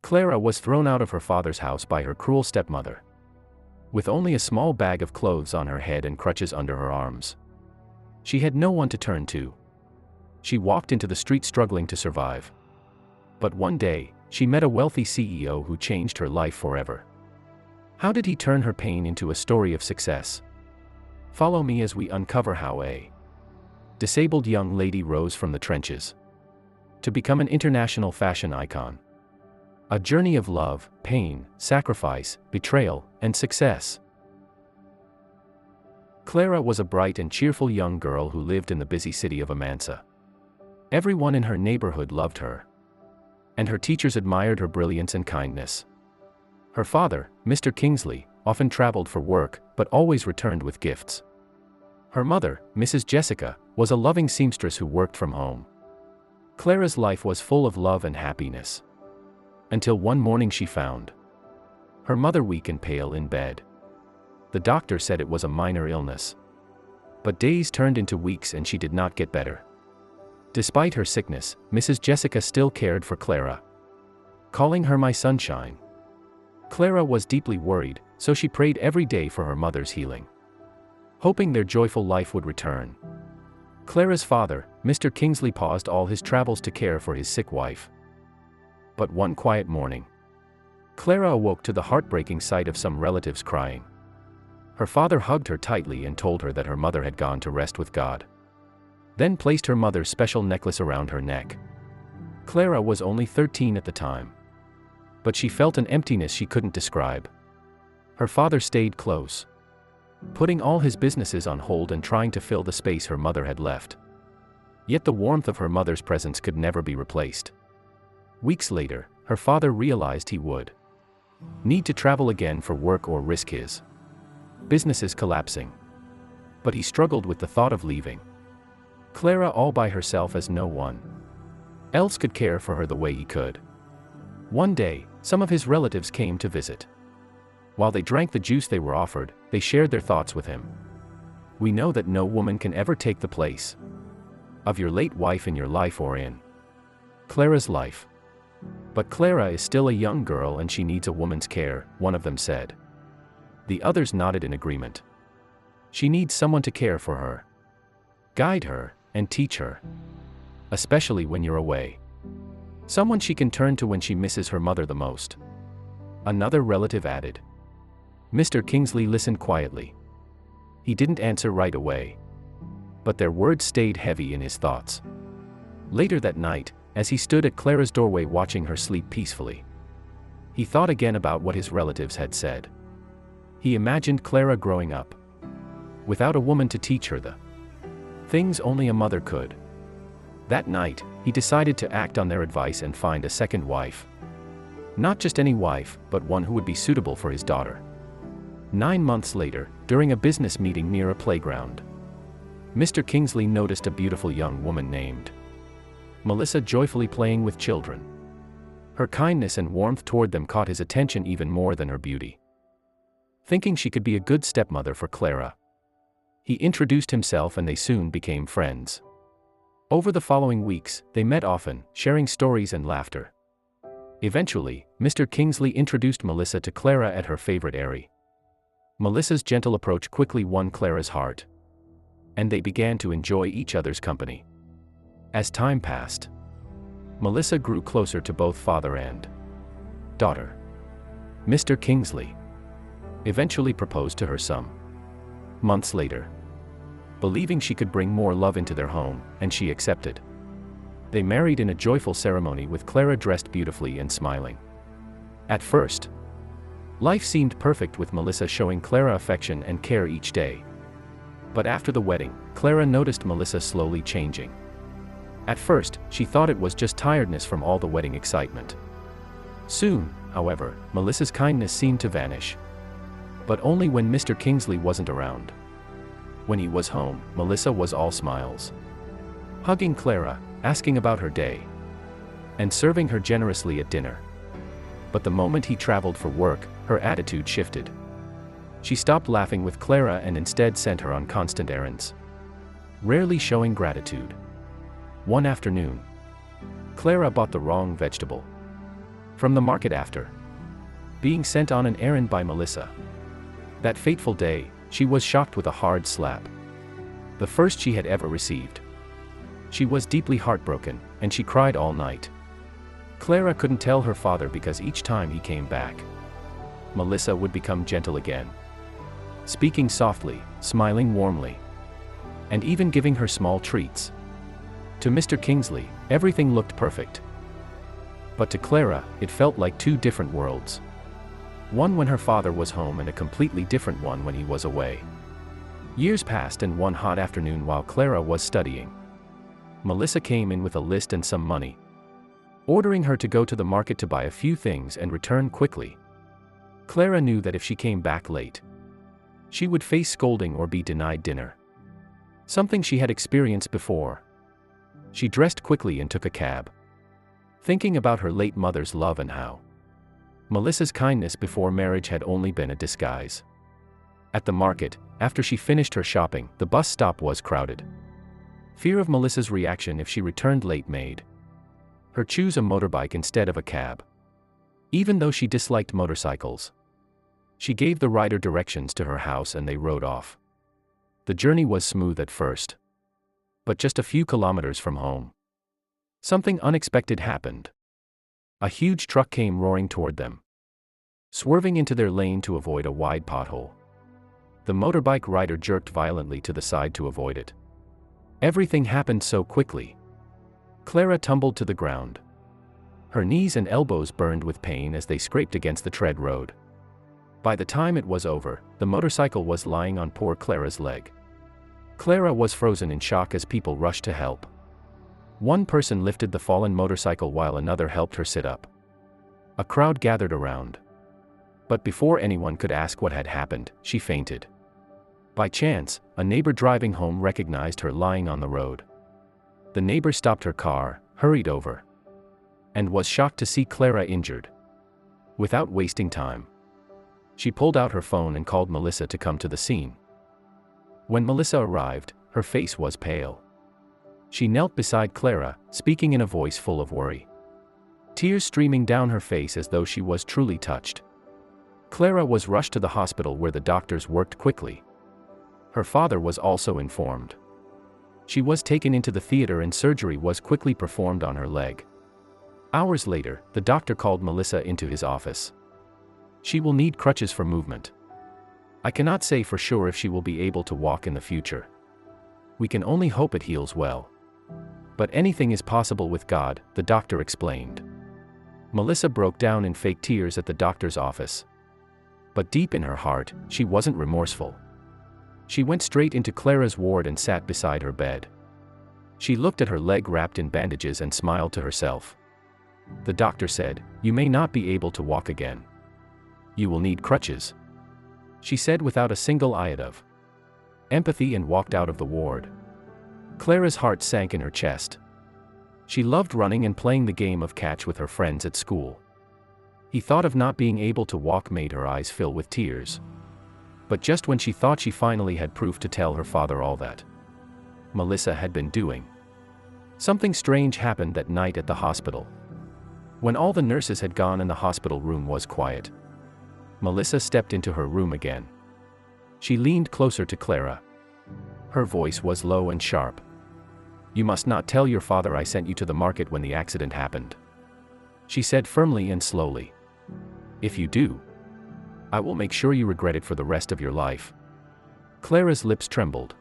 Clara was thrown out of her father's house by her cruel stepmother. With only a small bag of clothes on her head and crutches under her arms, she had no one to turn to. She walked into the street struggling to survive. But one day, she met a wealthy CEO who changed her life forever. How did he turn her pain into a story of success? Follow me as we uncover how a disabled young lady rose from the trenches to become an international fashion icon. A journey of love, pain, sacrifice, betrayal, and success. Clara was a bright and cheerful young girl who lived in the busy city of Amansa. Everyone in her neighborhood loved her, and her teachers admired her brilliance and kindness. Her father, Mr. Kingsley, often traveled for work, but always returned with gifts. Her mother, Mrs. Jessica, was a loving seamstress who worked from home. Clara's life was full of love and happiness. Until one morning she found her mother weak and pale in bed. The doctor said it was a minor illness. But days turned into weeks and she did not get better. Despite her sickness, Mrs. Jessica still cared for Clara, calling her my sunshine. Clara was deeply worried, so she prayed every day for her mother's healing, hoping their joyful life would return. Clara's father, Mr. Kingsley, paused all his travels to care for his sick wife. But one quiet morning, Clara awoke to the heartbreaking sight of some relatives crying. Her father hugged her tightly and told her that her mother had gone to rest with God, then placed her mother's special necklace around her neck. Clara was only 13 at the time, but she felt an emptiness she couldn't describe. Her father stayed close, putting all his businesses on hold and trying to fill the space her mother had left. Yet the warmth of her mother's presence could never be replaced. Weeks later, her father realized he would need to travel again for work or risk his businesses collapsing. But he struggled with the thought of leaving Clara all by herself, as no one else could care for her the way he could. One day, some of his relatives came to visit. While they drank the juice they were offered, they shared their thoughts with him. "We know that no woman can ever take the place of your late wife in your life or in Clara's life. But Clara is still a young girl and she needs a woman's care," one of them said. The others nodded in agreement. "She needs someone to care for her, guide her, and teach her. Especially when you're away. Someone she can turn to when she misses her mother the most," another relative added. Mr. Kingsley listened quietly. He didn't answer right away, but their words stayed heavy in his thoughts. Later that night, as he stood at Clara's doorway watching her sleep peacefully, he thought again about what his relatives had said. He imagined Clara growing up without a woman to teach her the things only a mother could. That night, he decided to act on their advice and find a second wife. Not just any wife, but one who would be suitable for his daughter. 9 months later, during a business meeting near a playground, Mr. Kingsley noticed a beautiful young woman named Melissa joyfully playing with children. Her kindness and warmth toward them caught his attention even more than her beauty. Thinking she could be a good stepmother for Clara, he introduced himself and they soon became friends. Over the following weeks, they met often, sharing stories and laughter. Eventually, Mr. Kingsley introduced Melissa to Clara at her favorite airy. Melissa's gentle approach quickly won Clara's heart, and they began to enjoy each other's company. As time passed, Melissa grew closer to both father and daughter. Mr. Kingsley eventually proposed to her some months later, believing she could bring more love into their home, and she accepted. They married in a joyful ceremony with Clara dressed beautifully and smiling. At first, life seemed perfect with Melissa showing Clara affection and care each day. But after the wedding, Clara noticed Melissa slowly changing. At first, she thought it was just tiredness from all the wedding excitement. Soon, however, Melissa's kindness seemed to vanish. But only when Mr. Kingsley wasn't around. When he was home, Melissa was all smiles, hugging Clara, asking about her day, and serving her generously at dinner. But the moment he traveled for work, her attitude shifted. She stopped laughing with Clara and instead sent her on constant errands, rarely showing gratitude. One afternoon, Clara bought the wrong vegetable. From the market after being sent on an errand by Melissa. That fateful day, she was shocked with a hard slap. The first she had ever received. She was deeply heartbroken, and she cried all night. Clara couldn't tell her father because each time he came back, Melissa would become gentle again, speaking softly, smiling warmly, and even giving her small treats. To Mr. Kingsley, everything looked perfect. But to Clara, it felt like two different worlds. One when her father was home and a completely different one when he was away. Years passed, and one hot afternoon while Clara was studying, Melissa came in with a list and some money, ordering her to go to the market to buy a few things and return quickly. Clara knew that if she came back late, she would face scolding or be denied dinner. Something she had experienced before. She dressed quickly and took a cab, thinking about her late mother's love and how Melissa's kindness before marriage had only been a disguise. At the market, after she finished her shopping, the bus stop was crowded. Fear of Melissa's reaction if she returned late made her choose a motorbike instead of a cab. Even though she disliked motorcycles, she gave the rider directions to her house and they rode off. The journey was smooth at first, but just a few kilometers from home, something unexpected happened. A huge truck came roaring toward them, swerving into their lane to avoid a wide pothole. The motorbike rider jerked violently to the side to avoid it. Everything happened so quickly. Clara tumbled to the ground. Her knees and elbows burned with pain as they scraped against the tread road. By the time it was over, the motorcycle was lying on poor Clara's leg. Clara was frozen in shock as people rushed to help. One person lifted the fallen motorcycle while another helped her sit up. A crowd gathered around. But before anyone could ask what had happened, she fainted. By chance, a neighbor driving home recognized her lying on the road. The neighbor stopped her car, hurried over, and was shocked to see Clara injured. Without wasting time, she pulled out her phone and called Melissa to come to the scene. When Melissa arrived, her face was pale. She knelt beside Clara, speaking in a voice full of worry, tears streaming down her face as though she was truly touched. Clara was rushed to the hospital where the doctors worked quickly. Her father was also informed. She was taken into the theater and surgery was quickly performed on her leg. Hours later, the doctor called Melissa into his office. She will need crutches for movement. I cannot say for sure if she will be able to walk in the future. We can only hope it heals well. But anything is possible with God, the doctor explained. Melissa broke down in fake tears at the doctor's office. But deep in her heart, she wasn't remorseful. She went straight into Clara's ward and sat beside her bed. She looked at her leg wrapped in bandages and smiled to herself. The doctor said, "You may not be able to walk again. You will need crutches," she said without a single iota of empathy and walked out of the ward. Clara's heart sank in her chest. She loved running and playing the game of catch with her friends at school. He thought of not being able to walk made her eyes fill with tears. But just when she thought she finally had proof to tell her father all that Melissa had been doing, something strange happened that night at the hospital. When all the nurses had gone and the hospital room was quiet, Melissa stepped into her room again. She leaned closer to Clara. Her voice was low and sharp. "You must not tell your father I sent you to the market when the accident happened," she said firmly and slowly. "If you do, I will make sure you regret it for the rest of your life." Clara's lips trembled,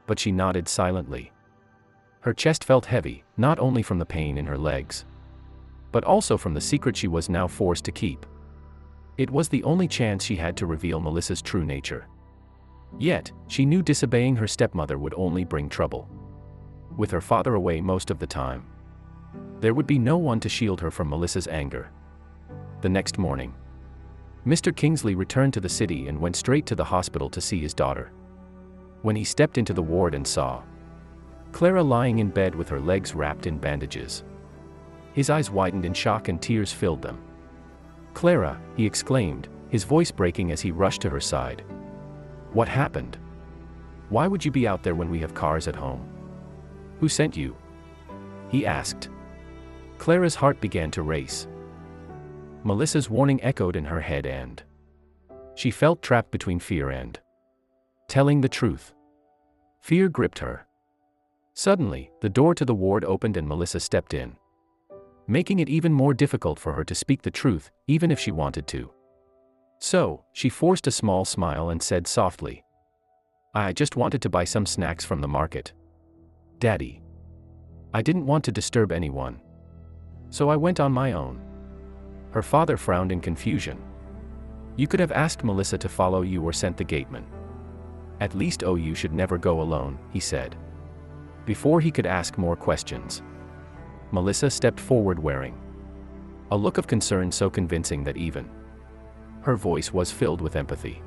but she nodded silently. Her chest felt heavy, not only from the pain in her legs, but also from the secret she was now forced to keep. It was the only chance she had to reveal Melissa's true nature. Yet, she knew disobeying her stepmother would only bring trouble. With her father away most of the time, there would be no one to shield her from Melissa's anger. The next morning, Mr. Kingsley returned to the city and went straight to the hospital to see his daughter. When he stepped into the ward and saw Clara lying in bed with her legs wrapped in bandages, his eyes widened in shock and tears filled them. "Clara," he exclaimed, his voice breaking as he rushed to her side. "What happened? Why would you be out there when we have cars at home? Who sent you?" he asked. Clara's heart began to race. Melissa's warning echoed in her head, and she felt trapped between fear and telling the truth. Fear gripped her. Suddenly, the door to the ward opened and Melissa stepped in, making it even more difficult for her to speak the truth, even if she wanted to. So, she forced a small smile and said softly, "I just wanted to buy some snacks from the market, Daddy. I didn't want to disturb anyone, so I went on my own." Her father frowned in confusion. "You could have asked Melissa to follow you or sent the gateman. At least you should never go alone," he said. Before he could ask more questions, Melissa stepped forward wearing a look of concern so convincing that even her voice was filled with empathy.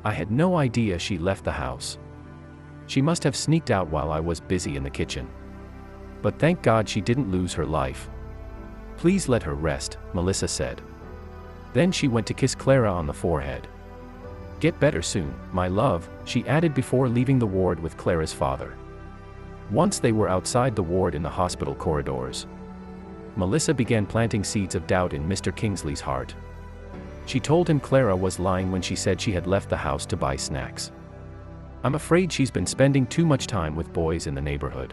"I had no idea she left the house. She must have sneaked out while I was busy in the kitchen. But thank God she didn't lose her life. Please let her rest," Melissa said. Then she went to kiss Clara on the forehead. "Get better soon, my love," she added before leaving the ward with Clara's father. Once they were outside the ward in the hospital corridors, Melissa began planting seeds of doubt in Mr. Kingsley's heart. She told him Clara was lying when she said she had left the house to buy snacks. "I'm afraid she's been spending too much time with boys in the neighborhood.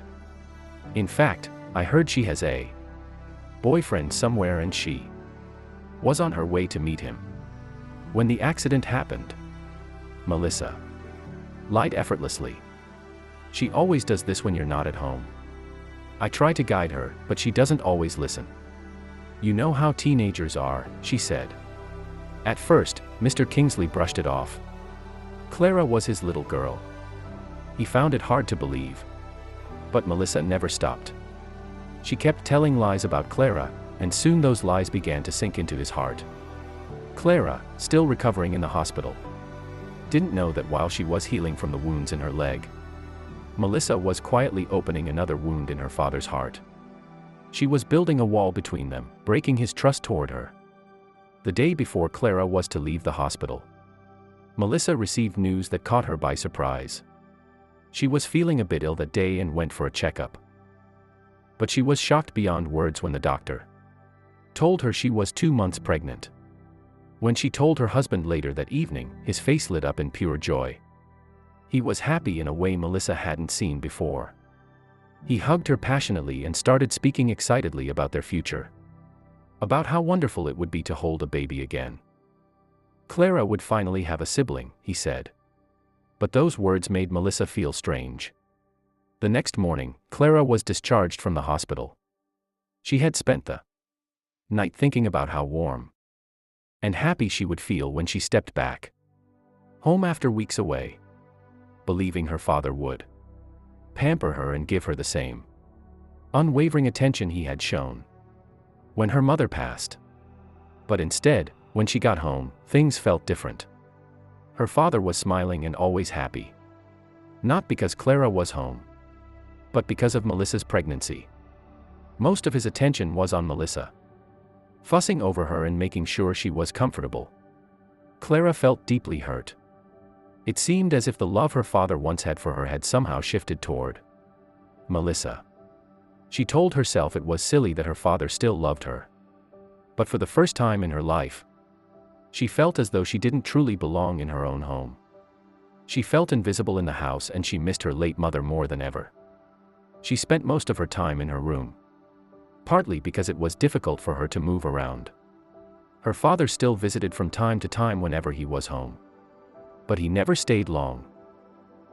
In fact, I heard she has a boyfriend somewhere and she was on her way to meet him when the accident happened." Melissa lied effortlessly. "She always does this when you're not at home. I try to guide her, but she doesn't always listen. You know how teenagers are," she said. At first, Mr. Kingsley brushed it off. Clara was his little girl. He found it hard to believe. But Melissa never stopped. She kept telling lies about Clara, and soon those lies began to sink into his heart. Clara, still recovering in the hospital, didn't know that while she was healing from the wounds in her leg, Melissa was quietly opening another wound in her father's heart. She was building a wall between them, breaking his trust toward her. The day before Clara was to leave the hospital, Melissa received news that caught her by surprise. She was feeling a bit ill that day and went for a checkup. But she was shocked beyond words when the doctor told her she was 2 months pregnant. When she told her husband later that evening, his face lit up in pure joy. He was happy in a way Melissa hadn't seen before. He hugged her passionately and started speaking excitedly about their future. About how wonderful it would be to hold a baby again. Clara would finally have a sibling, he said. But those words made Melissa feel strange. The next morning, Clara was discharged from the hospital. She had spent the night thinking about how warm and happy she would feel when she stepped back home after weeks away, believing her father would pamper her and give her the same unwavering attention he had shown when her mother passed. But instead, when she got home, things felt different. Her father was smiling and always happy. Not because Clara was home, but because of Melissa's pregnancy. Most of his attention was on Melissa, fussing over her and making sure she was comfortable. Clara felt deeply hurt. It seemed as if the love her father once had for her had somehow shifted toward Melissa. She told herself it was silly that her father still loved her. But for the first time in her life, she felt as though she didn't truly belong in her own home. She felt invisible in the house and she missed her late mother more than ever. She spent most of her time in her room, partly because it was difficult for her to move around. Her father still visited from time to time whenever he was home. But he never stayed long.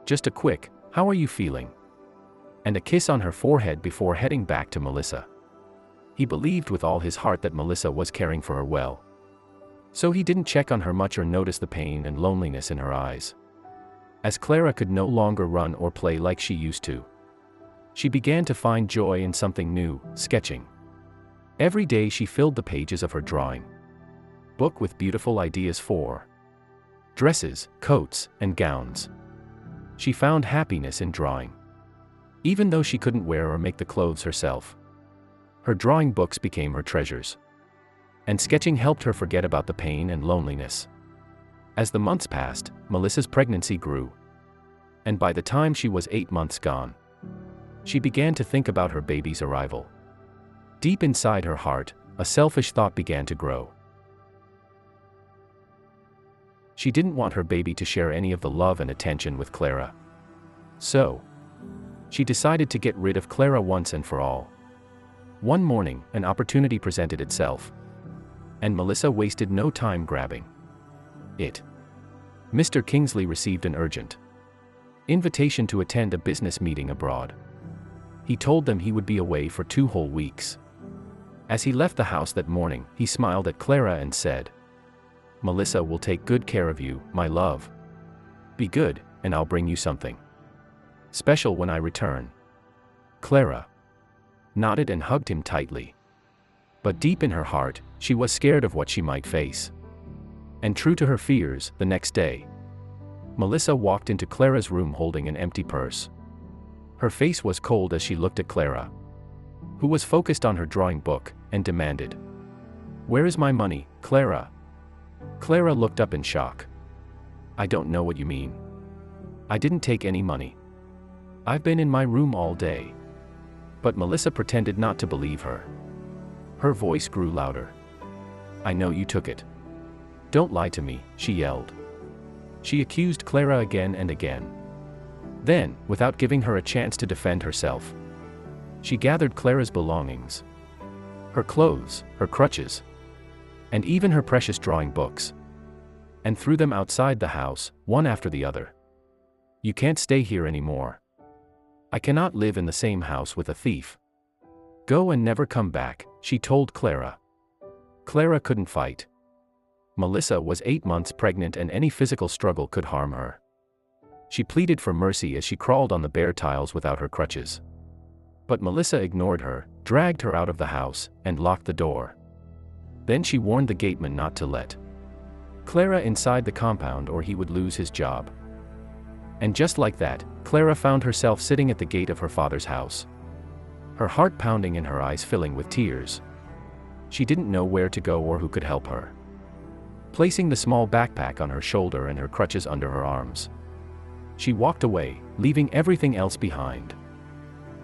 Just a quick, "How are you feeling?" and a kiss on her forehead before heading back to Melissa. He believed with all his heart that Melissa was caring for her well. So he didn't check on her much or notice the pain and loneliness in her eyes. As Clara could no longer run or play like she used to, she began to find joy in something new, sketching. Every day she filled the pages of her drawing book with beautiful ideas for dresses, coats, and gowns. She found happiness in drawing. Even though she couldn't wear or make the clothes herself, her drawing books became her treasures. And sketching helped her forget about the pain and loneliness. As the months passed, Melissa's pregnancy grew. And by the time she was 8 months gone, she began to think about her baby's arrival. Deep inside her heart, a selfish thought began to grow. She didn't want her baby to share any of the love and attention with Clara. So, she decided to get rid of Clara once and for all. One morning, an opportunity presented itself, and Melissa wasted no time grabbing it. Mr. Kingsley received an urgent invitation to attend a business meeting abroad. He told them he would be away for 2 whole weeks. As he left the house that morning, he smiled at Clara and said, "Melissa will take good care of you, my love. Be good, and I'll bring you something special when I return." Clara nodded and hugged him tightly. But deep in her heart, she was scared of what she might face. And true to her fears, the next day, Melissa walked into Clara's room holding an empty purse. Her face was cold as she looked at Clara, who was focused on her drawing book, and demanded, "Where is my money, Clara?" Clara looked up in shock. "I don't know what you mean. I didn't take any money. I've been in my room all day." But Melissa pretended not to believe her. Her voice grew louder. "I know you took it. Don't lie to me," she yelled. She accused Clara again and again. Then, without giving her a chance to defend herself, she gathered Clara's belongings, her clothes, her crutches, and even her precious drawing books, and threw them outside the house, one after the other. "You can't stay here anymore. I cannot live in the same house with a thief. Go and never come back," she told Clara. Clara couldn't fight. Melissa was 8 months pregnant and any physical struggle could harm her. She pleaded for mercy as she crawled on the bare tiles without her crutches. But Melissa ignored her, dragged her out of the house, and locked the door. Then she warned the gateman not to let Clara inside the compound or he would lose his job. And just like that, Clara found herself sitting at the gate of her father's house, her heart pounding and her eyes filling with tears. She didn't know where to go or who could help her. Placing the small backpack on her shoulder and her crutches under her arms, she walked away, leaving everything else behind.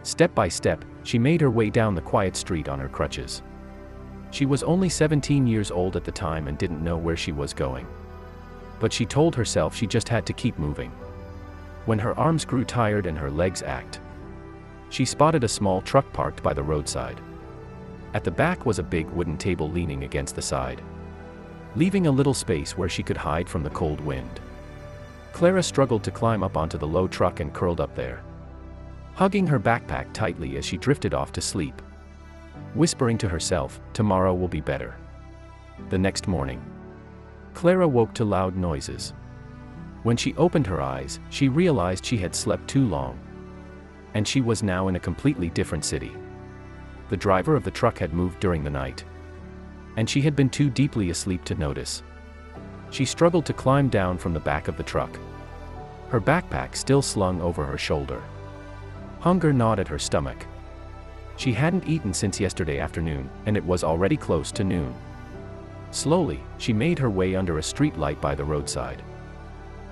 Step by step, she made her way down the quiet street on her crutches. She was only 17 years old at the time and didn't know where she was going. But she told herself she just had to keep moving. When her arms grew tired and her legs ached, she spotted a small truck parked by the roadside. At the back was a big wooden table leaning against the side, leaving a little space where she could hide from the cold wind. Clara struggled to climb up onto the low truck and curled up there, hugging her backpack tightly as she drifted off to sleep, whispering to herself, "Tomorrow will be better." The next morning, Clara woke to loud noises. When she opened her eyes, she realized she had slept too long, and she was now in a completely different city. The driver of the truck had moved during the night, and she had been too deeply asleep to notice. She struggled to climb down from the back of the truck, her backpack still slung over her shoulder. Hunger gnawed at her stomach. She hadn't eaten since yesterday afternoon, and it was already close to noon. Slowly, she made her way under a street light by the roadside,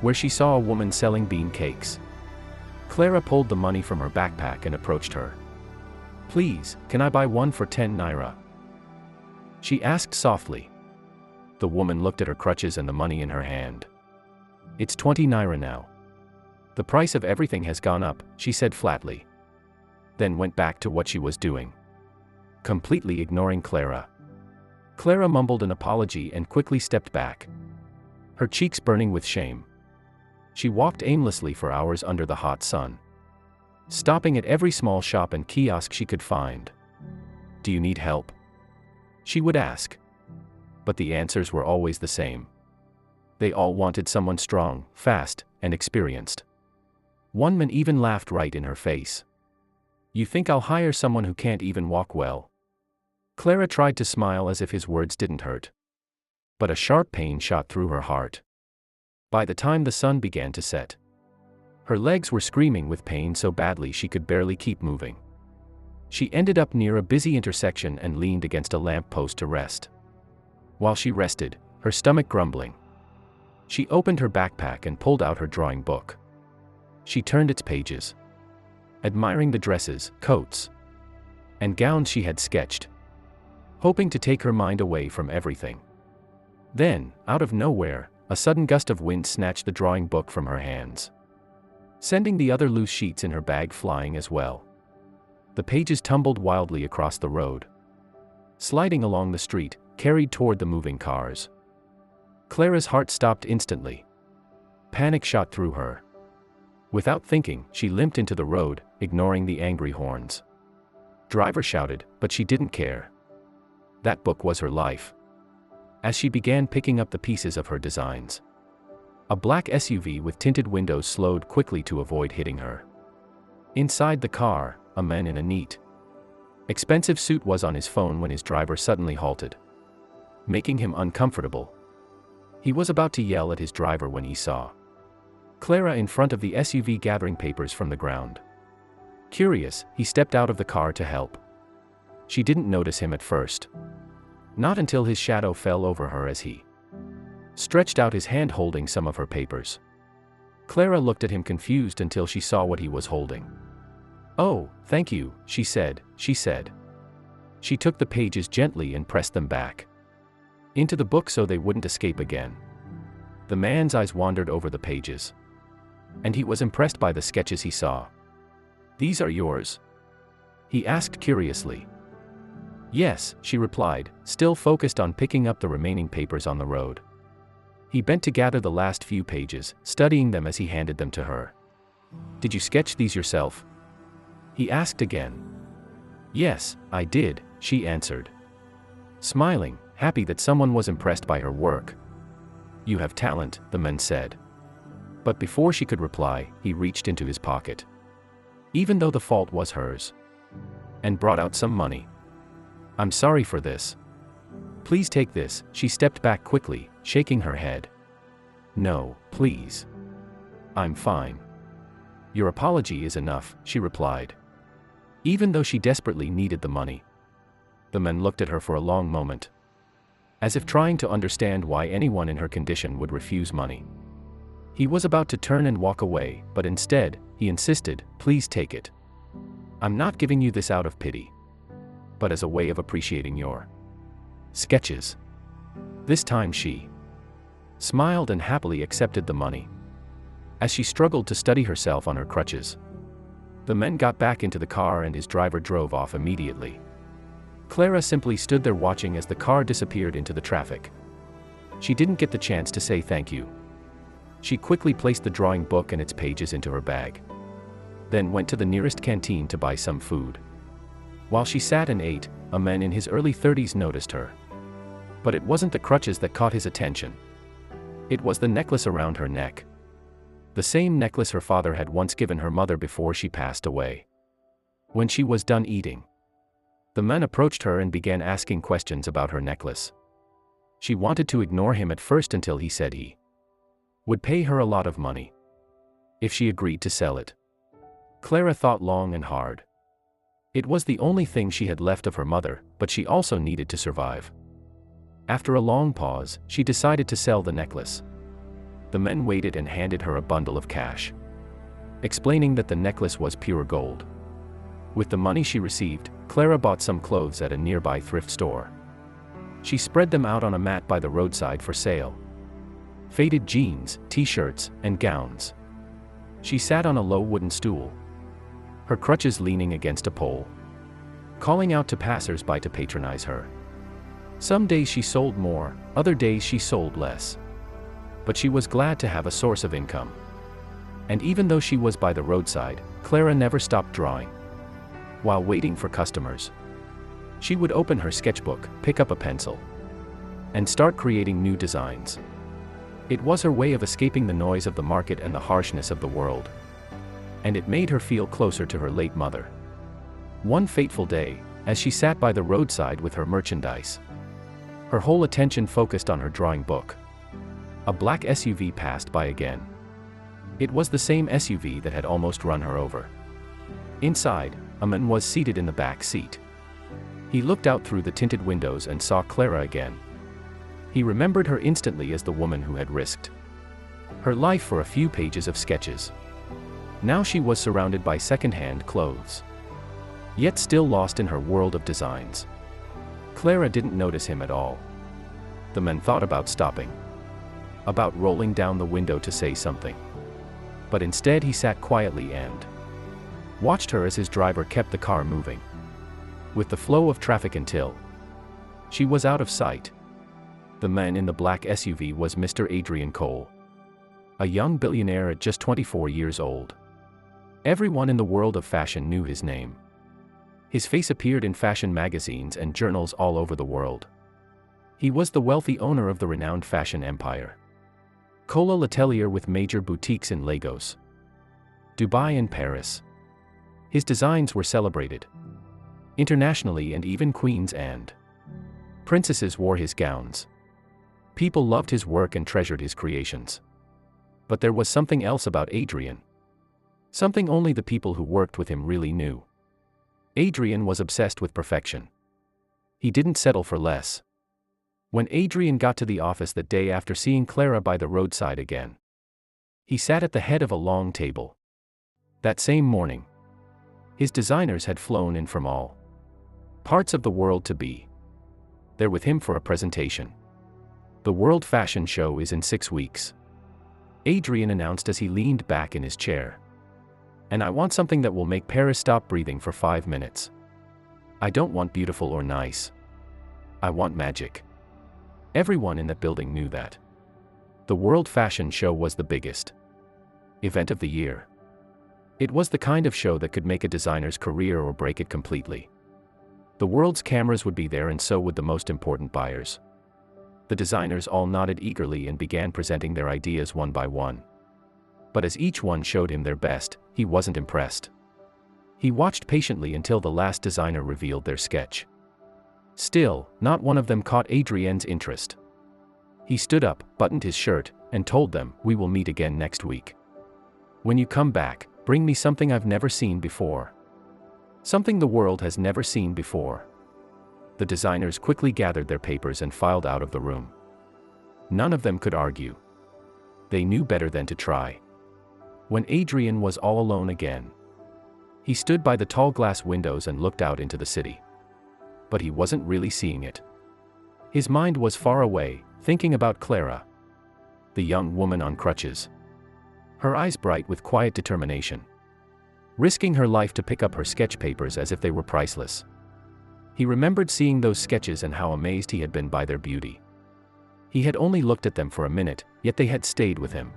where she saw a woman selling bean cakes. Clara pulled the money from her backpack and approached her. "Please, can I buy one for 10 naira?" she asked softly. The woman looked at her crutches and the money in her hand. "It's 20 naira now. The price of everything has gone up," she said flatly. Then went back to what she was doing, completely ignoring Clara. Clara mumbled an apology and quickly stepped back, her cheeks burning with shame. She walked aimlessly for hours under the hot sun, stopping at every small shop and kiosk she could find. "Do you need help?" she would ask. But the answers were always the same. They all wanted someone strong, fast, and experienced. One man even laughed right in her face. "You think I'll hire someone who can't even walk well?" Clara tried to smile as if his words didn't hurt. But a sharp pain shot through her heart. By the time the sun began to set, her legs were screaming with pain so badly she could barely keep moving. She ended up near a busy intersection and leaned against a lamp post to rest. While she rested, her stomach grumbling, she opened her backpack and pulled out her drawing book. She turned its pages, admiring the dresses, coats, and gowns she had sketched, hoping to take her mind away from everything. Then, out of nowhere, A sudden gust of wind snatched the drawing book from her hands, sending the other loose sheets in her bag flying as well. The pages tumbled wildly across the road, sliding along the street, carried toward the moving cars. Clara's heart stopped instantly. Panic shot through her. Without thinking, she limped into the road, ignoring the angry horns. Driver shouted, but she didn't care. That book was her life. As she began picking up the pieces of her designs, a black SUV with tinted windows slowed quickly to avoid hitting her. Inside the car, a man in a neat, expensive suit was on his phone when his driver suddenly halted, making him uncomfortable. He was about to yell at his driver when he saw Clara in front of the SUV gathering papers from the ground. Curious, he stepped out of the car to help. She didn't notice him at first. Not until his shadow fell over her as he stretched out his hand holding some of her papers. Clara looked at him confused until she saw what he was holding. "Oh, thank you," she said. She took the pages gently and pressed them back into the book so they wouldn't escape again. The man's eyes wandered over the pages, and he was impressed by the sketches he saw. "These are yours?" he asked curiously. "Yes," she replied, still focused on picking up the remaining papers on the road. He bent to gather the last few pages, studying them as he handed them to her. "Did you sketch these yourself?" he asked again. "Yes, I did," she answered, smiling, happy that someone was impressed by her work. "You have talent," the man said. But before she could reply, he reached into his pocket, even though the fault was hers, and brought out some money. "I'm sorry for this. Please take this." She stepped back quickly, shaking her head. "No, please. I'm fine." "Your apology is enough," she replied, even though she desperately needed the money. The man looked at her for a long moment, as if trying to understand why anyone in her condition would refuse money. He was about to turn and walk away, but instead, he insisted, "Please take it. I'm not giving you this out of pity, but as a way of appreciating your sketches." This time she smiled and happily accepted the money. As she struggled to steady herself on her crutches, the man got back into the car and his driver drove off immediately. Clara simply stood there watching as the car disappeared into the traffic. She didn't get the chance to say thank you. She quickly placed the drawing book and its pages into her bag, then went to the nearest canteen to buy some food. While she sat and ate, a man in his early 30s noticed her. But it wasn't the crutches that caught his attention. It was the necklace around her neck. The same necklace her father had once given her mother before she passed away. When she was done eating, the man approached her and began asking questions about her necklace. She wanted to ignore him at first until he said he would pay her a lot of money if she agreed to sell it. Clara thought long and hard. It was the only thing she had left of her mother, but she also needed to survive. After a long pause, she decided to sell the necklace. The man waited and handed her a bundle of cash, explaining that the necklace was pure gold. With the money she received, Clara bought some clothes at a nearby thrift store. She spread them out on a mat by the roadside for sale. Faded jeans, t-shirts, and gowns. She sat on a low wooden stool, her crutches leaning against a pole, calling out to passers-by to patronize her. Some days she sold more, other days she sold less. But she was glad to have a source of income. And even though she was by the roadside, Clara never stopped drawing. While waiting for customers, she would open her sketchbook, pick up a pencil, and start creating new designs. It was her way of escaping the noise of the market and the harshness of the world. And it made her feel closer to her late mother. One fateful day, as she sat by the roadside with her merchandise, her whole attention focused on her drawing book, a black SUV passed by again. It was the same SUV that had almost run her over. Inside, a man was seated in the back seat. He looked out through the tinted windows and saw Clara again. He remembered her instantly as the woman who had risked her life for a few pages of sketches. Now she was surrounded by second-hand clothes, yet still lost in her world of designs. Clara didn't notice him at all. The man thought about stopping, about rolling down the window to say something. But instead he sat quietly and watched her as his driver kept the car moving with the flow of traffic until she was out of sight. The man in the black SUV was Mr. Adrian Cole, a young billionaire at just 24 years old. Everyone in the world of fashion knew his name. His face appeared in fashion magazines and journals all over the world. He was the wealthy owner of the renowned fashion empire Cola L'Atelier, with major boutiques in Lagos, Dubai and Paris. His designs were celebrated internationally, and even queens and princesses wore his gowns. People loved his work and treasured his creations. But there was something else about Adrian. Something only the people who worked with him really knew. Adrian was obsessed with perfection. He didn't settle for less. When Adrian got to the office that day after seeing Clara by the roadside again, he sat at the head of a long table. That same morning, his designers had flown in from all parts of the world to be there with him for a presentation. The World Fashion Show is in 6 weeks, Adrian announced as he leaned back in his chair. And I want something that will make Paris stop breathing for 5 minutes. I don't want beautiful or nice. I want magic. Everyone in that building knew that the World Fashion Show was the biggest event of the year. It was the kind of show that could make a designer's career or break it completely. The world's cameras would be there, and so would the most important buyers. The designers all nodded eagerly and began presenting their ideas one by one. But as each one showed him their best, he wasn't impressed. He watched patiently until the last designer revealed their sketch. Still, not one of them caught Adrian's interest. He stood up, buttoned his shirt, and told them, "We will meet again next week. When you come back, bring me something I've never seen before. Something the world has never seen before." The designers quickly gathered their papers and filed out of the room. None of them could argue. They knew better than to try. When Adrian was all alone again, he stood by the tall glass windows and looked out into the city. But he wasn't really seeing it. His mind was far away, thinking about Clara, the young woman on crutches, her eyes bright with quiet determination, risking her life to pick up her sketch papers as if they were priceless. He remembered seeing those sketches and how amazed he had been by their beauty. He had only looked at them for a minute, yet they had stayed with him.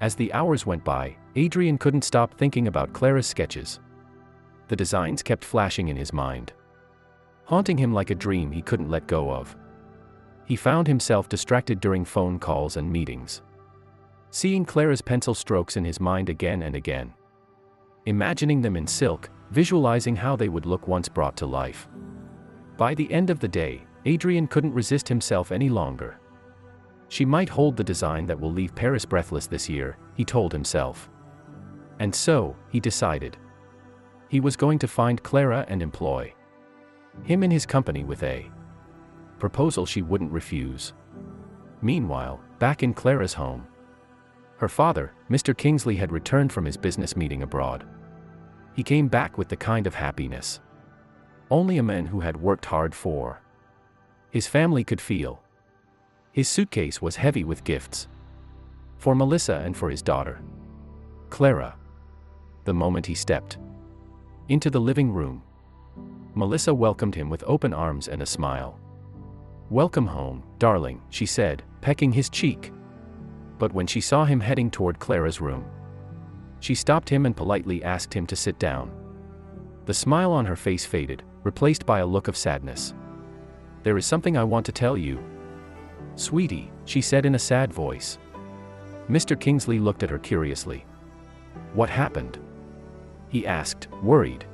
As the hours went by, Adrian couldn't stop thinking about Clara's sketches. The designs kept flashing in his mind, haunting him like a dream he couldn't let go of. He found himself distracted during phone calls and meetings, seeing Clara's pencil strokes in his mind again and again, imagining them in silk, visualizing how they would look once brought to life. By the end of the day, Adrian couldn't resist himself any longer. She might hold the design that will leave Paris breathless this year, he told himself. And so, he decided. He was going to find Clara and employ him in his company with a proposal she wouldn't refuse. Meanwhile, back in Clara's home, her father, Mr. Kingsley, had returned from his business meeting abroad. He came back with the kind of happiness only a man who had worked hard for his family could feel. His suitcase was heavy with gifts for Melissa and for his daughter, Clara. The moment he stepped into the living room, Melissa welcomed him with open arms and a smile. "Welcome home, darling," she said, pecking his cheek. But when she saw him heading toward Clara's room, she stopped him and politely asked him to sit down. The smile on her face faded, replaced by a look of sadness. "There is something I want to tell you, sweetie," she said in a sad voice. Mr. Kingsley looked at her curiously. "What happened?" he asked, worried.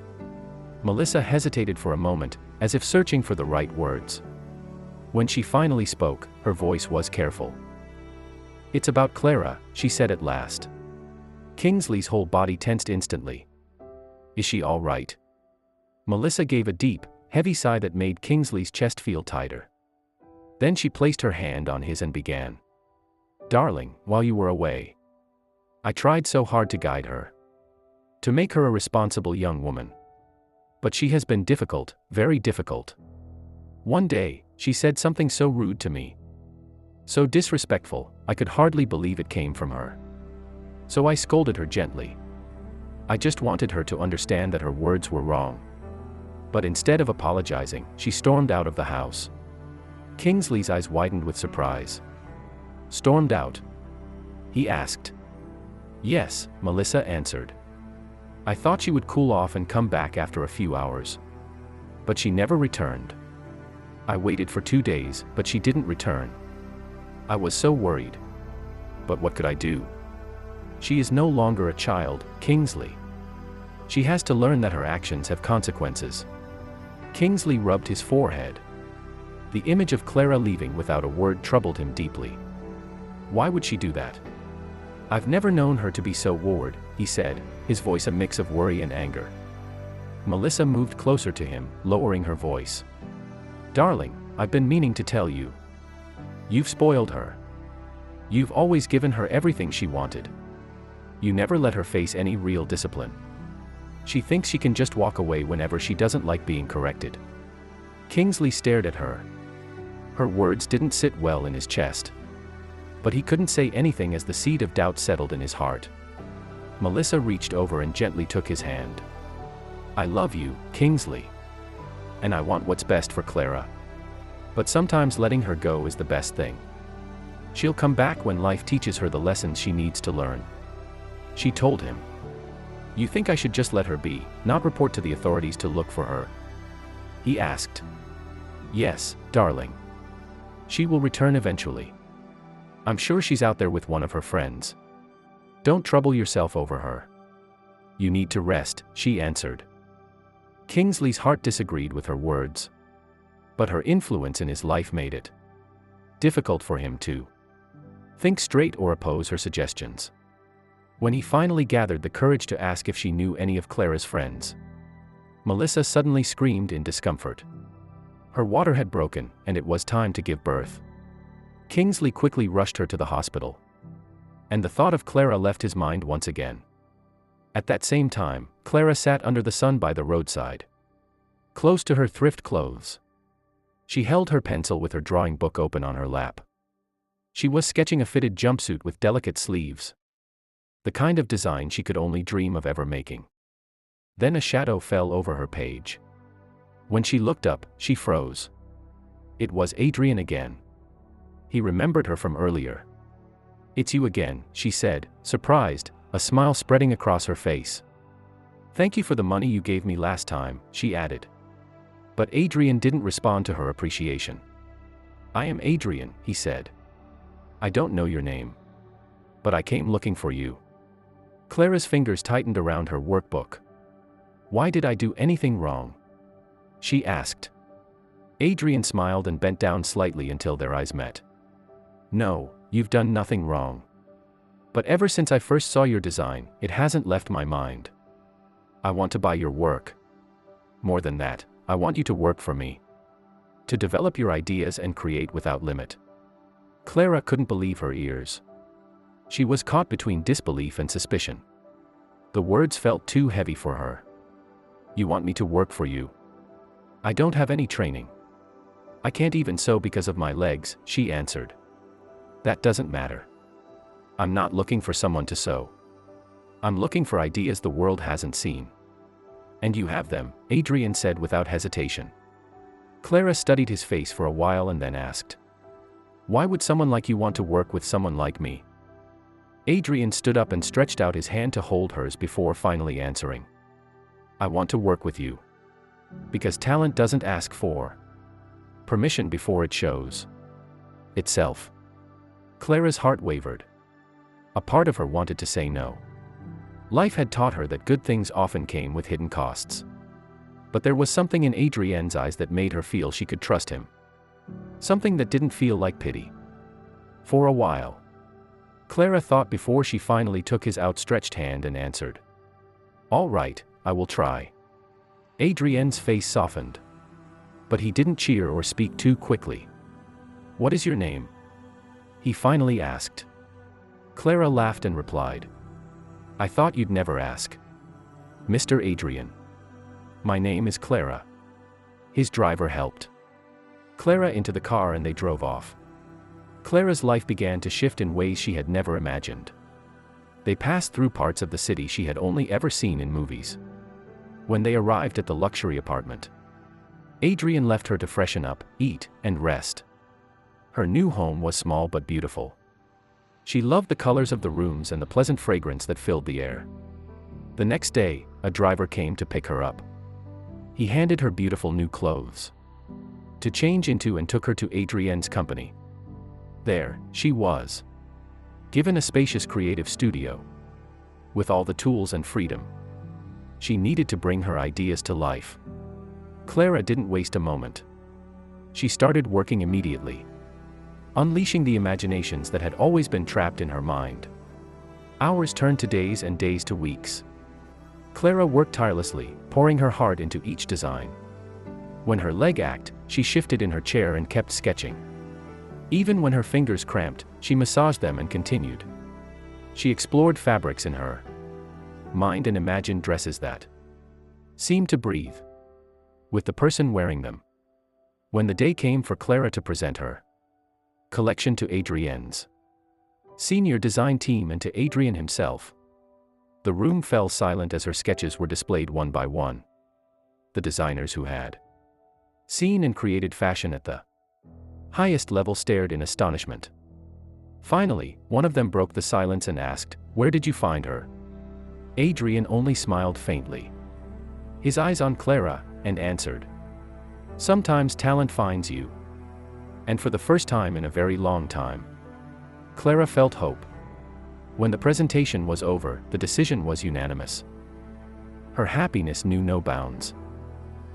Melissa hesitated for a moment, as if searching for the right words. When she finally spoke, her voice was careful. "It's about Clara," she said at last. Kingsley's whole body tensed instantly. "Is she all right?" Melissa gave a deep, heavy sigh that made Kingsley's chest feel tighter. Then she placed her hand on his and began. "Darling, while you were away, I tried so hard to guide her, to make her a responsible young woman. But she has been difficult, very difficult. One day, she said something so rude to me. So disrespectful, I could hardly believe it came from her. So I scolded her gently. I just wanted her to understand that her words were wrong. But instead of apologizing, she stormed out of the house. Kingsley's eyes widened with surprise. "Stormed out?" he asked. "Yes," Melissa answered. "I thought she would cool off and come back after a few hours. But she never returned. I waited for 2 days, but she didn't return. I was so worried. But what could I do? She is no longer a child, Kingsley. She has to learn that her actions have consequences." Kingsley rubbed his forehead. The image of Clara leaving without a word troubled him deeply. Why would she do that? "I've never known her to be so worried," he said, his voice a mix of worry and anger. Melissa moved closer to him, lowering her voice. "Darling, I've been meaning to tell you. You've spoiled her. You've always given her everything she wanted. You never let her face any real discipline. She thinks she can just walk away whenever she doesn't like being corrected." Kingsley stared at her. Her words didn't sit well in his chest. But he couldn't say anything as the seed of doubt settled in his heart. Melissa reached over and gently took his hand. "I love you, Kingsley. And I want what's best for Clara. But sometimes letting her go is the best thing. She'll come back when life teaches her the lessons she needs to learn." She told him. "You think I should just let her be, not report to the authorities to look for her?" he asked. "Yes, darling. She will return eventually. I'm sure she's out there with one of her friends. Don't trouble yourself over her. You need to rest," she answered. Kingsley's heart disagreed with her words. But her influence in his life made it difficult for him to think straight or oppose her suggestions. When he finally gathered the courage to ask if she knew any of Clara's friends, Melissa suddenly screamed in discomfort. Her water had broken, and it was time to give birth. Kingsley quickly rushed her to the hospital. And the thought of Clara left his mind once again. At that same time, Clara sat under the sun by the roadside, close to her thrift clothes. She held her pencil with her drawing book open on her lap. She was sketching a fitted jumpsuit with delicate sleeves, the kind of design she could only dream of ever making. Then a shadow fell over her page. When she looked up, she froze. It was Adrian again. He remembered her from earlier. "It's you again," she said, surprised, a smile spreading across her face. "Thank you for the money you gave me last time," she added. But Adrian didn't respond to her appreciation. "I am Adrian," he said. "I don't know your name. But I came looking for you." Clara's fingers tightened around her workbook. "Why did I do anything wrong?" she asked. Adrian smiled and bent down slightly until their eyes met. "No, you've done nothing wrong. But ever since I first saw your design, it hasn't left my mind. I want to buy your work. More than that, I want you to work for me. To develop your ideas and create without limit." Clara couldn't believe her ears. She was caught between disbelief and suspicion. The words felt too heavy for her. "You want me to work for you? I don't have any training. I can't even sew because of my legs," she answered. "That doesn't matter. I'm not looking for someone to sew. I'm looking for ideas the world hasn't seen." "And you have them," Adrian said without hesitation. Clara studied his face for a while and then asked, "Why would someone like you want to work with someone like me?" Adrian stood up and stretched out his hand to hold hers before finally answering. "I want to work with you. Because talent doesn't ask for permission before it shows itself." Clara's heart wavered. A part of her wanted to say no. Life had taught her that good things often came with hidden costs. But there was something in Adrienne's eyes that made her feel she could trust him. Something that didn't feel like pity. For a while, Clara thought before she finally took his outstretched hand and answered, "All right, I will try." Adrienne's face softened. But he didn't cheer or speak too quickly. "What is your name?" he finally asked. Clara laughed and replied, "I thought you'd never ask." "Mr. Adrian. My name is Clara." His driver helped Clara into the car and they drove off. Clara's life began to shift in ways she had never imagined. They passed through parts of the city she had only ever seen in movies. When they arrived at the luxury apartment, Adrian left her to freshen up, eat, and rest. Her new home was small but beautiful. She loved the colors of the rooms and the pleasant fragrance that filled the air. The next day, a driver came to pick her up. He handed her beautiful new clothes to change into and took her to Adrienne's company. There, she was given a spacious creative studio with all the tools and freedom she needed to bring her ideas to life. Clara didn't waste a moment. She started working immediately, unleashing the imaginations that had always been trapped in her mind. Hours turned to days and days to weeks. Clara worked tirelessly, pouring her heart into each design. When her leg ached, she shifted in her chair and kept sketching. Even when her fingers cramped, she massaged them and continued. She explored fabrics in her mind and imagined dresses that seemed to breathe with the person wearing them. When the day came for Clara to present her collection to Adrienne's senior design team and to Adrian himself, the room fell silent as her sketches were displayed one by one. The designers who had seen and created fashion at the highest level stared in astonishment. Finally, one of them broke the silence and asked, "Where did you find her?" Adrian only smiled faintly, his eyes on Clara, and answered, "Sometimes talent finds you." And for the first time in a very long time, Clara felt hope. When the presentation was over, the decision was unanimous. Her happiness knew no bounds.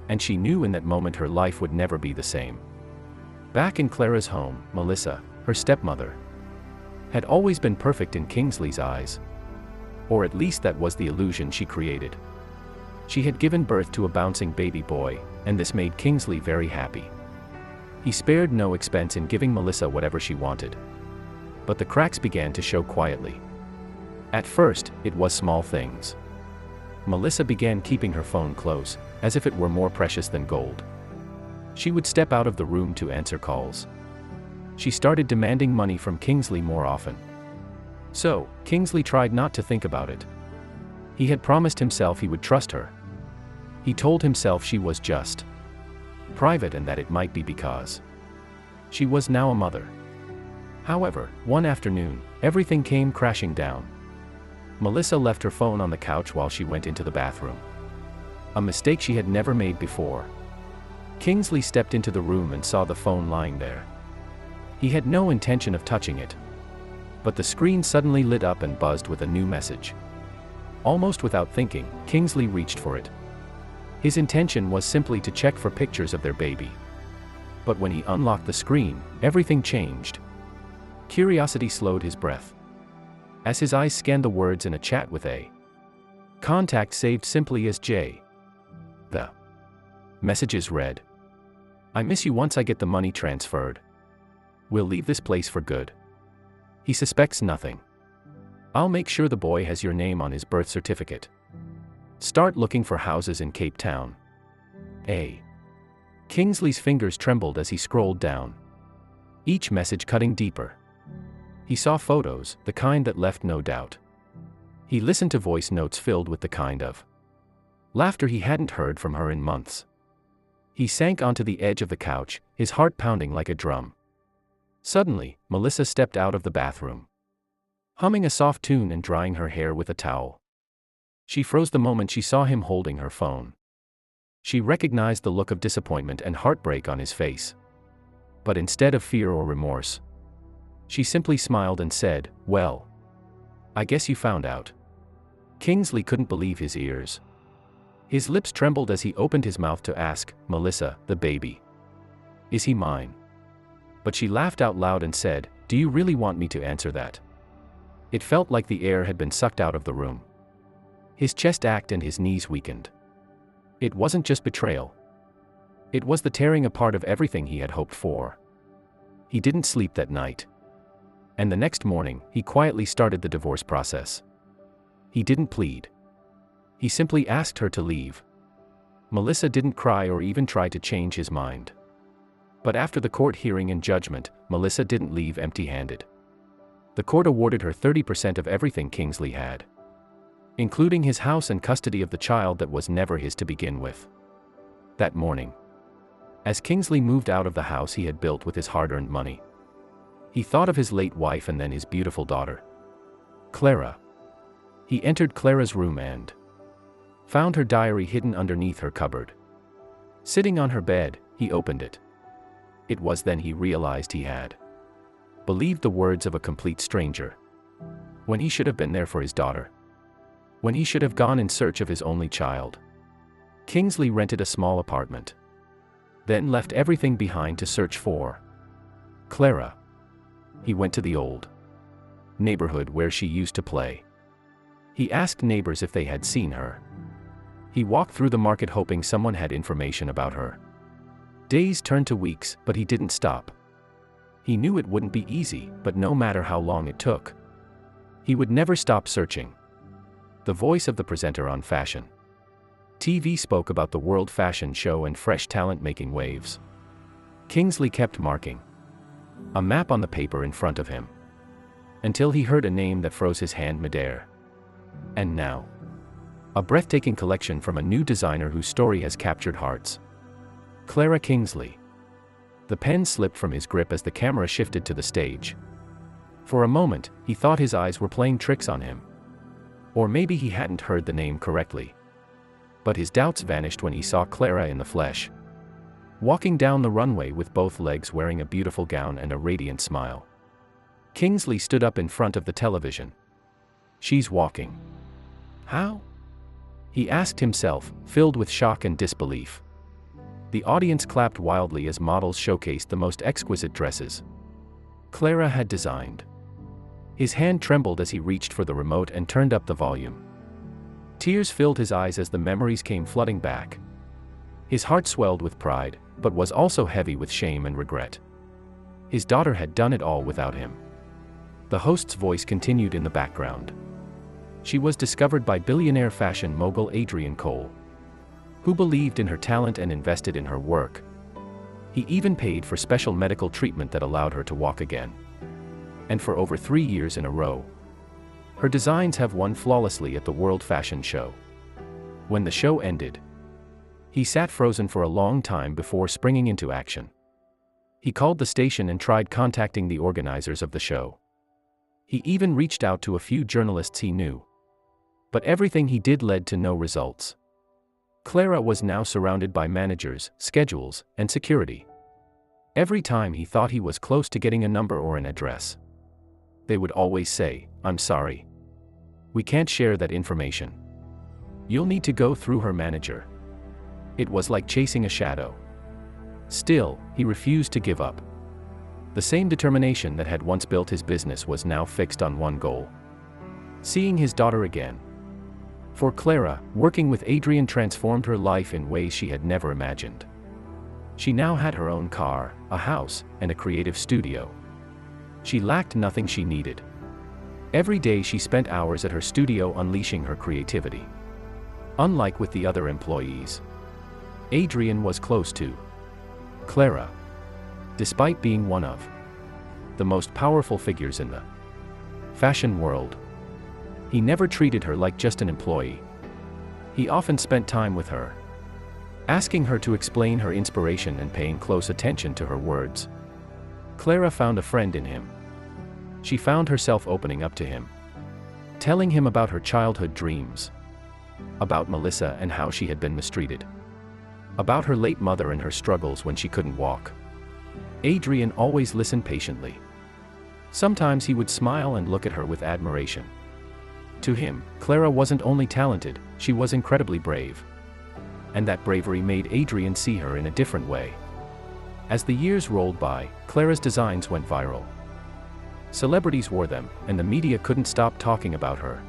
And she knew in that moment her life would never be the same. Back in Clara's home, Melissa, her stepmother, had always been perfect in Kingsley's eyes. Or at least that was the illusion she created. She had given birth to a bouncing baby boy, and this made Kingsley very happy. He spared no expense in giving Melissa whatever she wanted. But the cracks began to show quietly. At first, it was small things. Melissa began keeping her phone close, as if it were more precious than gold. She would step out of the room to answer calls. She started demanding money from Kingsley more often. So, Kingsley tried not to think about it. He had promised himself he would trust her. He told himself she was just private and that it might be because she was now a mother. However, one afternoon, everything came crashing down. Melissa left her phone on the couch while she went into the bathroom. A mistake she had never made before. Kingsley stepped into the room and saw the phone lying there. He had no intention of touching it. But the screen suddenly lit up and buzzed with a new message. Almost without thinking, Kingsley reached for it. His intention was simply to check for pictures of their baby. But when he unlocked the screen, everything changed. Curiosity slowed his breath. As his eyes scanned the words in a chat with a contact saved simply as J. The messages read, "I miss you once I get the money transferred. We'll leave this place for good. He suspects nothing. I'll make sure the boy has your name on his birth certificate. Start looking for houses in Cape Town." Kingsley's fingers trembled as he scrolled down, each message cutting deeper. He saw photos, the kind that left no doubt. He listened to voice notes filled with the kind of laughter he hadn't heard from her in months. He sank onto the edge of the couch, his heart pounding like a drum. Suddenly, Melissa stepped out of the bathroom, humming a soft tune and drying her hair with a towel. She froze the moment she saw him holding her phone. She recognized the look of disappointment and heartbreak on his face. But instead of fear or remorse, she simply smiled and said, "Well, I guess you found out." Kingsley couldn't believe his ears. His lips trembled as he opened his mouth to ask, "Melissa, the baby, is he mine?" But she laughed out loud and said, "Do you really want me to answer that?" It felt like the air had been sucked out of the room. His chest ached and his knees weakened. It wasn't just betrayal. It was the tearing apart of everything he had hoped for. He didn't sleep that night. And the next morning, he quietly started the divorce process. He didn't plead. He simply asked her to leave. Melissa didn't cry or even try to change his mind. But after the court hearing and judgment, Melissa didn't leave empty-handed. The court awarded her 30% of everything Kingsley had, including his house and custody of the child that was never his to begin with. That morning, as Kingsley moved out of the house he had built with his hard-earned money, he thought of his late wife and then his beautiful daughter, Clara. He entered Clara's room and found her diary hidden underneath her cupboard. Sitting on her bed, he opened it. It was then he realized he had believed the words of a complete stranger, when he should have been there for his daughter, when he should have gone in search of his only child. Kingsley rented a small apartment, then left everything behind to search for Clara. He went to the old neighborhood where she used to play. He asked neighbors if they had seen her. He walked through the market hoping someone had information about her. Days turned to weeks, but he didn't stop. He knew it wouldn't be easy, but no matter how long it took, he would never stop searching. The voice of the presenter on fashion TV spoke about the World Fashion Show and fresh talent making waves. Kingsley kept marking a map on the paper in front of him, until he heard a name that froze his hand midair. And now, a breathtaking collection from a new designer whose story has captured hearts. Clara Kingsley. The pen slipped from his grip as the camera shifted to the stage. For a moment, he thought his eyes were playing tricks on him. Or maybe he hadn't heard the name correctly. But his doubts vanished when he saw Clara in the flesh, walking down the runway with both legs, wearing a beautiful gown and a radiant smile. Kingsley stood up in front of the television. She's walking. How? He asked himself, filled with shock and disbelief. The audience clapped wildly as models showcased the most exquisite dresses Clara had designed. His hand trembled as he reached for the remote and turned up the volume. Tears filled his eyes as the memories came flooding back. His heart swelled with pride, but was also heavy with shame and regret. His daughter had done it all without him. The host's voice continued in the background. She was discovered by billionaire fashion mogul Adrian Cole, who believed in her talent and invested in her work. He even paid for special medical treatment that allowed her to walk again. And for over 3 years in a row, her designs have won flawlessly at the World Fashion Show. When the show ended, he sat frozen for a long time before springing into action. He called the station and tried contacting the organizers of the show. He even reached out to a few journalists he knew. But everything he did led to no results. Clara was now surrounded by managers, schedules, and security. Every time he thought he was close to getting a number or an address, they would always say, "I'm sorry. We can't share that information. You'll need to go through her manager." It was like chasing a shadow. Still, he refused to give up. The same determination that had once built his business was now fixed on one goal: seeing his daughter again. For Clara, working with Adrian transformed her life in ways she had never imagined. She now had her own car, a house, and a creative studio. She lacked nothing she needed. Every day she spent hours at her studio unleashing her creativity. Unlike with the other employees, Adrian was close to Clara. Despite being one of the most powerful figures in the fashion world, he never treated her like just an employee. He often spent time with her, asking her to explain her inspiration and paying close attention to her words. Clara found a friend in him. She found herself opening up to him, telling him about her childhood dreams, about Melissa and how she had been mistreated, about her late mother and her struggles when she couldn't walk. Adrian always listened patiently. Sometimes he would smile and look at her with admiration. To him, Clara wasn't only talented, she was incredibly brave. And that bravery made Adrian see her in a different way. As the years rolled by, Clara's designs went viral. Celebrities wore them, and the media couldn't stop talking about her.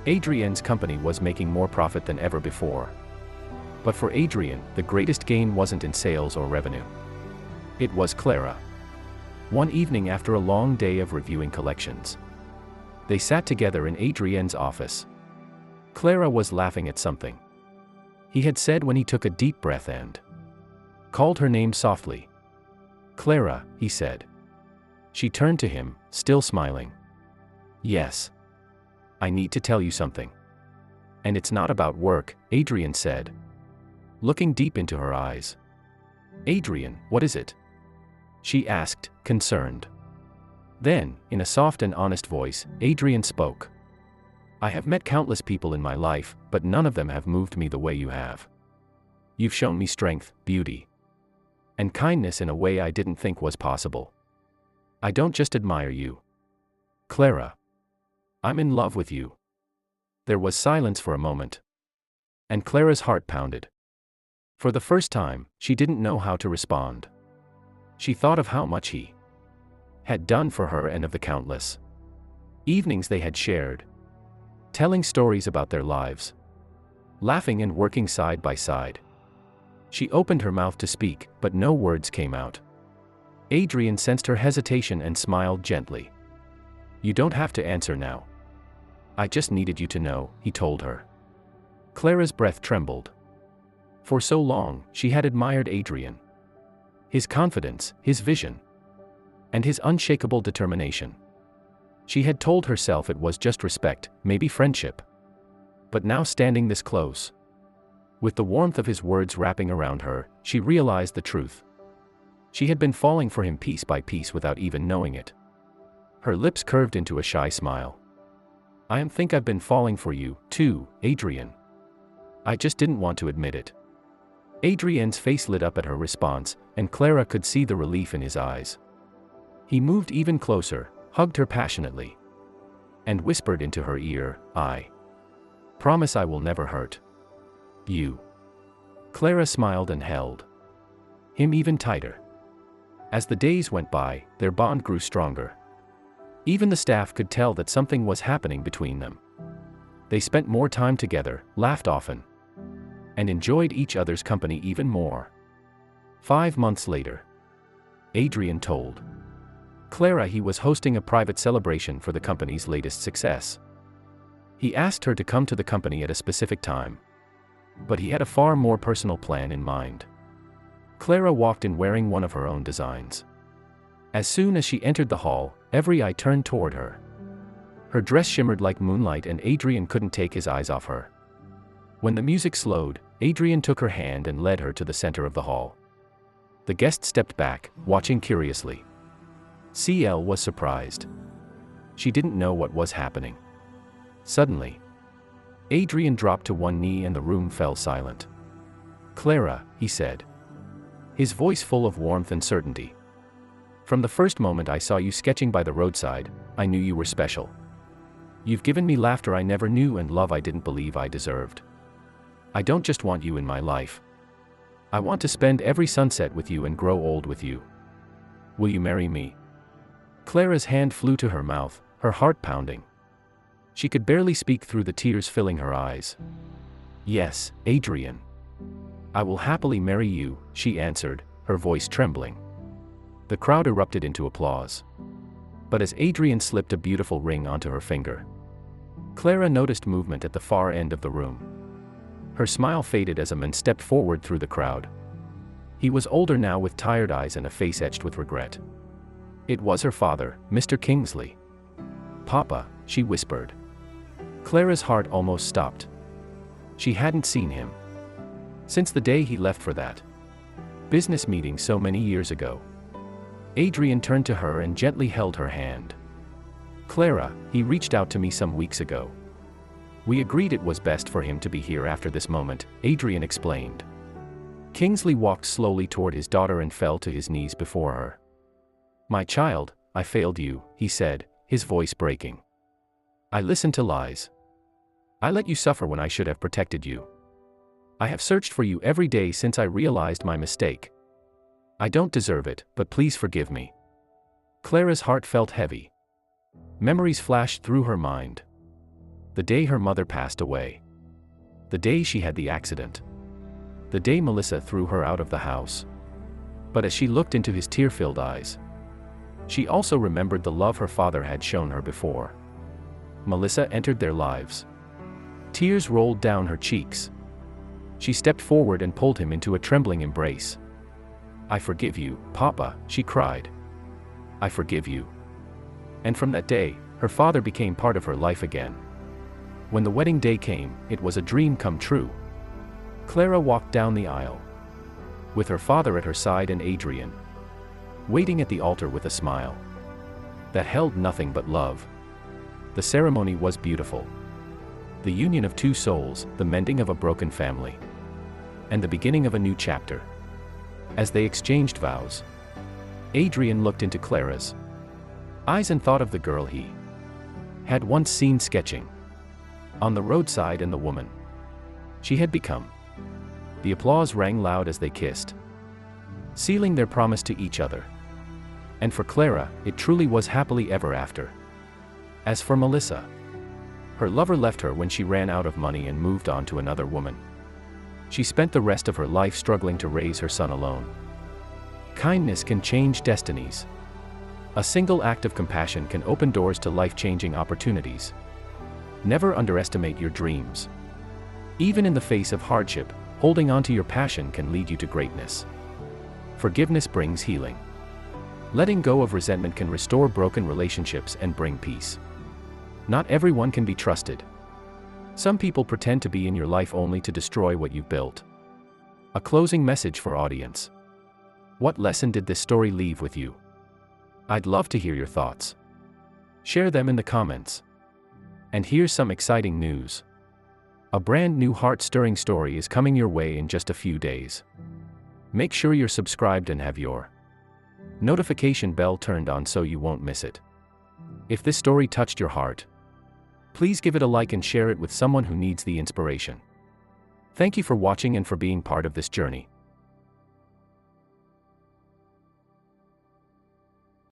Adrian's company was making more profit than ever before. But for Adrian, the greatest gain wasn't in sales or revenue. It was Clara. One evening after a long day of reviewing collections, they sat together in Adrian's office. Clara was laughing at something he had said when he took a deep breath and called her name softly. Clara, he said. She turned to him, still smiling. Yes. I need to tell you something. And it's not about work, Adrian said, looking deep into her eyes. Adrian, what is it? She asked, concerned. Then, in a soft and honest voice, Adrian spoke. I have met countless people in my life, but none of them have moved me the way you have. You've shown me strength, beauty, and kindness in a way I didn't think was possible. I don't just admire you, Clara. I'm in love with you. There was silence for a moment. And Clara's heart pounded. For the first time, she didn't know how to respond. She thought of how much he had done for her and of the countless evenings they had shared, telling stories about their lives, laughing and working side by side. She opened her mouth to speak, but no words came out. Adrian sensed her hesitation and smiled gently. You don't have to answer now. I just needed you to know, he told her. Clara's breath trembled. For so long, she had admired Adrian. His confidence, his vision, and his unshakable determination. She had told herself it was just respect, maybe friendship. But now standing this close, with the warmth of his words wrapping around her, she realized the truth. She had been falling for him piece by piece without even knowing it. Her lips curved into a shy smile. I think I've been falling for you, too, Adrian. I just didn't want to admit it. Adrian's face lit up at her response, and Clara could see the relief in his eyes. He moved even closer, hugged her passionately, and whispered into her ear, I promise I will never hurt you. Clara smiled and held him even tighter. As the days went by, their bond grew stronger. Even the staff could tell that something was happening between them. They spent more time together, laughed often, and enjoyed each other's company even more. 5 months later, Adrian told Clara he was hosting a private celebration for the company's latest success. He asked her to come to the company at a specific time, but he had a far more personal plan in mind. Clara walked in wearing one of her own designs. As soon as she entered the hall, every eye turned toward her. Her dress shimmered like moonlight and Adrian couldn't take his eyes off her. When the music slowed, Adrian took her hand and led her to the center of the hall. The guest stepped back, watching curiously. CL was surprised. She didn't know what was happening. Suddenly, Adrian dropped to one knee and the room fell silent. Clara, he said, his voice full of warmth and certainty. From the first moment I saw you sketching by the roadside, I knew you were special. You've given me laughter I never knew and love I didn't believe I deserved. I don't just want you in my life. I want to spend every sunset with you and grow old with you. Will you marry me? Clara's hand flew to her mouth, her heart pounding. She could barely speak through the tears filling her eyes. Yes, Adrian. I will happily marry you, she answered, her voice trembling. The crowd erupted into applause. But as Adrian slipped a beautiful ring onto her finger, Clara noticed movement at the far end of the room. Her smile faded as a man stepped forward through the crowd. He was older now with tired eyes and a face etched with regret. It was her father, Mr. Kingsley. Papa, she whispered. Clara's heart almost stopped. She hadn't seen him since the day he left for that business meeting so many years ago. Adrian turned to her and gently held her hand. Clara, he reached out to me some weeks ago. We agreed it was best for him to be here after this moment, Adrian explained. Kingsley walked slowly toward his daughter and fell to his knees before her. My child, I failed you, he said, his voice breaking. I listened to lies. I let you suffer when I should have protected you. I have searched for you every day since I realized my mistake. I don't deserve it, but please forgive me. Clara's heart felt heavy. Memories flashed through her mind. The day her mother passed away. The day she had the accident. The day Melissa threw her out of the house. But as she looked into his tear-filled eyes, she also remembered the love her father had shown her before Melissa entered their lives. Tears rolled down her cheeks. She stepped forward and pulled him into a trembling embrace. "I forgive you, Papa," she cried. "I forgive you." And from that day, her father became part of her life again. When the wedding day came, it was a dream come true. Clara walked down the aisle, with her father at her side and Adrian waiting at the altar with a smile that held nothing but love. The ceremony was beautiful. The union of two souls, the mending of a broken family, and the beginning of a new chapter. As they exchanged vows, Adrian looked into Clara's eyes and thought of the girl he had once seen sketching on the roadside and the woman she had become. The applause rang loud as they kissed, sealing their promise to each other. And for Clara, it truly was happily ever after. As for Melissa, her lover left her when she ran out of money and moved on to another woman. She spent the rest of her life struggling to raise her son alone. Kindness can change destinies. A single act of compassion can open doors to life-changing opportunities. Never underestimate your dreams. Even in the face of hardship, holding on to your passion can lead you to greatness. Forgiveness brings healing. Letting go of resentment can restore broken relationships and bring peace. Not everyone can be trusted. Some people pretend to be in your life only to destroy what you've built. A closing message for audience. What lesson did this story leave with you? I'd love to hear your thoughts. Share them in the comments. And here's some exciting news. A brand new heart-stirring story is coming your way in just a few days. Make sure you're subscribed and have your notification bell turned on so you won't miss it. If this story touched your heart, please give it a like and share it with someone who needs the inspiration. Thank you for watching and for being part of this journey.